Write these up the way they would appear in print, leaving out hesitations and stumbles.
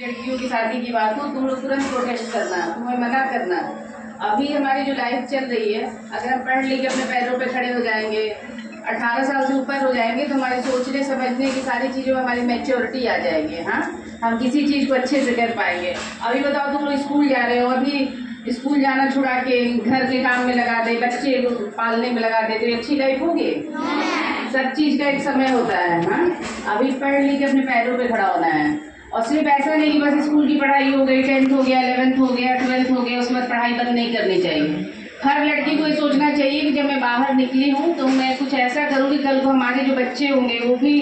लड़कियों की शादी की बात हो तुम लोग तुरंत प्रोटेस्ट करना, तुम्हें मना करना। अभी हमारी जो लाइफ चल रही है, अगर हम पढ़ लिख के अपने पैरों पे खड़े हो जाएंगे, 18 साल से ऊपर हो जाएंगे तो हमारे सोचने समझने की सारी चीज़ों में हमारी मैच्योरिटी आ जाएगी। हाँ, हम किसी चीज़ को अच्छे से कर पाएंगे। अभी बताओ तुम लोग स्कूल जा रहे हो, अभी स्कूल जाना छुड़ा के घर के काम में लगा दे, बच्चे पालने में लगा दे तो अच्छी लाइफ होगी? सब चीज़ का एक समय होता है। हाँ, अभी पढ़ लिख के अपने पैरों पे खड़ा होना है। और सिर्फ ऐसा नहीं कि बस स्कूल की पढ़ाई हो गई, 10th हो गया, 11th हो गया, 12th हो गया, उसके बाद पढ़ाई बंद नहीं करनी चाहिए। हर लड़की को ये सोचना चाहिए कि जब मैं बाहर निकली हूँ तो मैं कुछ ऐसा करूँ कि कल को हमारे जो बच्चे होंगे वो भी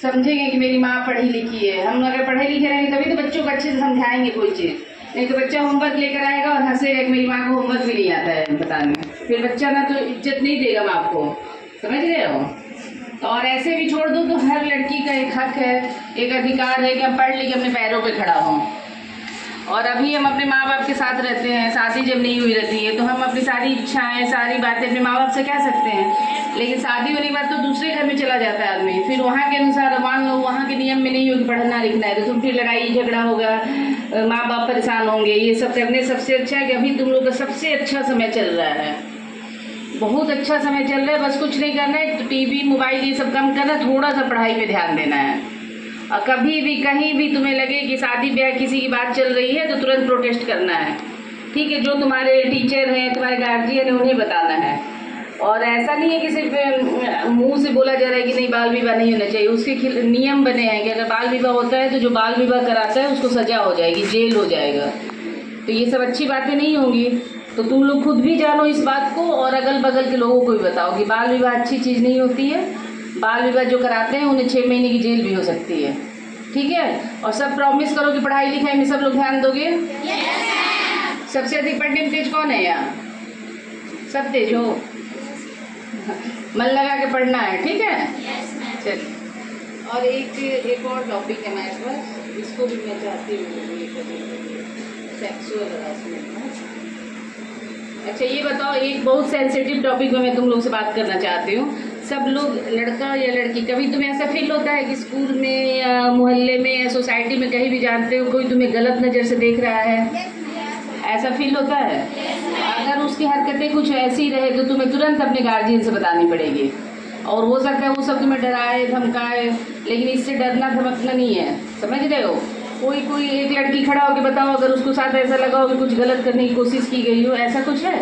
समझेंगे कि मेरी माँ पढ़ी लिखी है। हम अगर पढ़े लिखे रहेंगे तभी तो बच्चों को अच्छे से समझाएंगे कोई चीज़, नहीं तो बच्चा होमवर्क लेकर आएगा और हंसेगा कि मेरी माँ को होमवर्क भी नहीं आता है बताने। फिर बच्चा ना तो इज्जत नहीं देगा माँ को, समझ रहे हो? और ऐसे भी छोड़ दो तो हर लड़की का एक हक है, एक अधिकार है कि हम पढ़ लिख के अपने पैरों पे खड़ा हों। और अभी हम अपने माँ बाप के साथ रहते हैं, शादी जब नहीं हुई रहती है तो हम अपनी सारी इच्छाएं, सारी बातें अपने माँ बाप से कह सकते हैं। लेकिन शादी होने के बाद तो दूसरे घर में चला जाता है आदमी, फिर वहाँ के अनुसार मान लो वहाँ के नियम में नहीं हो कि पढ़ना लिखना है, तो तुम फिर लड़ाई झगड़ा होगा, माँ बाप परेशान होंगे। ये सब करने सबसे अच्छा है कि अभी तुम लोग का सबसे अच्छा समय चल रहा है, बहुत अच्छा समय चल रहा है। बस कुछ नहीं करना है, तो टीवी मोबाइल ये सब कम करना, थोड़ा सा पढ़ाई पे ध्यान देना है। और कभी भी कहीं भी तुम्हें लगे कि शादी ब्याह किसी की बात चल रही है तो तुरंत प्रोटेस्ट करना है, ठीक है? जो तुम्हारे टीचर हैं, तुम्हारे गार्जियन हैं, उन्हें बताना है। और ऐसा नहीं है कि सिर्फ मुंह से बोला जा रहा है कि नहीं बाल विवाह नहीं होना चाहिए, उसके नियम बने हैं कि अगर बाल विवाह होता है तो जो बाल विवाह कराता है उसको सजा हो जाएगी, जेल हो जाएगा। तो ये सब अच्छी बातें नहीं होंगी, तो तुम लोग खुद भी जानो इस बात को और अगल बगल के लोगों को भी बताओ कि बाल विवाह अच्छी चीज़ नहीं होती है। बाल विवाह जो कराते हैं उन्हें 6 महीने की जेल भी हो सकती है, ठीक है? और सब प्रॉमिस करो कि पढ़ाई लिखाई में सब लोग ध्यान दोगे। सबसे अधिक पढ़ने में तेज कौन है यहाँ? सब तेज हो, मन लगा के पढ़ना है, ठीक है? चल, और एक और टॉपिक है हमारे पास, इसको भी मैं चाहती हूँ, सेक्सुअल हरासमेंट। अच्छा ये बताओ, एक बहुत सेंसिटिव टॉपिक में मैं तुम लोग से बात करना चाहती हूँ। सब लोग, लड़का या लड़की, कभी तुम्हें ऐसा फील होता है कि स्कूल में या मोहल्ले में या सोसाइटी में कहीं भी जानते हो कोई तुम्हें गलत नज़र से देख रहा है? ऐसा फील होता है? अगर उसकी हरकतें कुछ ऐसी रहे तो तुम्हें तुरंत अपने गार्जियन से बतानी पड़ेगी। और हो सकता है वो सब तुम्हें डराए धमकाए, लेकिन इससे डरना धमकना नहीं है, समझ रहे हो? कोई एक लड़की खड़ा होकर बताओ अगर उसको साथ ऐसा लगा हो कि कुछ गलत करने की कोशिश की गई हो, ऐसा कुछ है?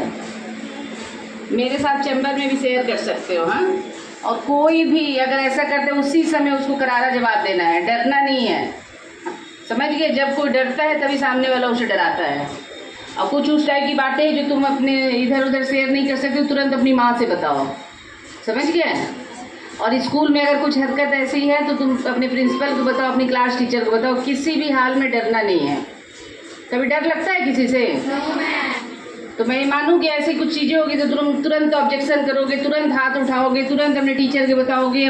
मेरे साथ चैम्बर में भी शेयर कर सकते हो। हाँ, और कोई भी अगर ऐसा करते उसी समय उसको करारा जवाब देना है, डरना नहीं है, समझ गए? जब कोई डरता है तभी सामने वाला उसे डराता है। और कुछ उस टाइप की बातें जो तुम अपने इधर उधर शेयर नहीं कर सकते तुरंत अपनी माँ से बताओ, समझ गए? और स्कूल में अगर कुछ हरकत ऐसी है तो तुम अपने प्रिंसिपल को बताओ, अपनी क्लास टीचर को बताओ, किसी भी हाल में डरना नहीं है। कभी डर लगता है किसी से? तो मैं मानूँ कि ऐसी कुछ चीज़ें होगी तो तुम तुरंत ऑब्जेक्शन करोगे, तुरंत हाथ उठाओगे, तुरंत अपने टीचर के बताओगे।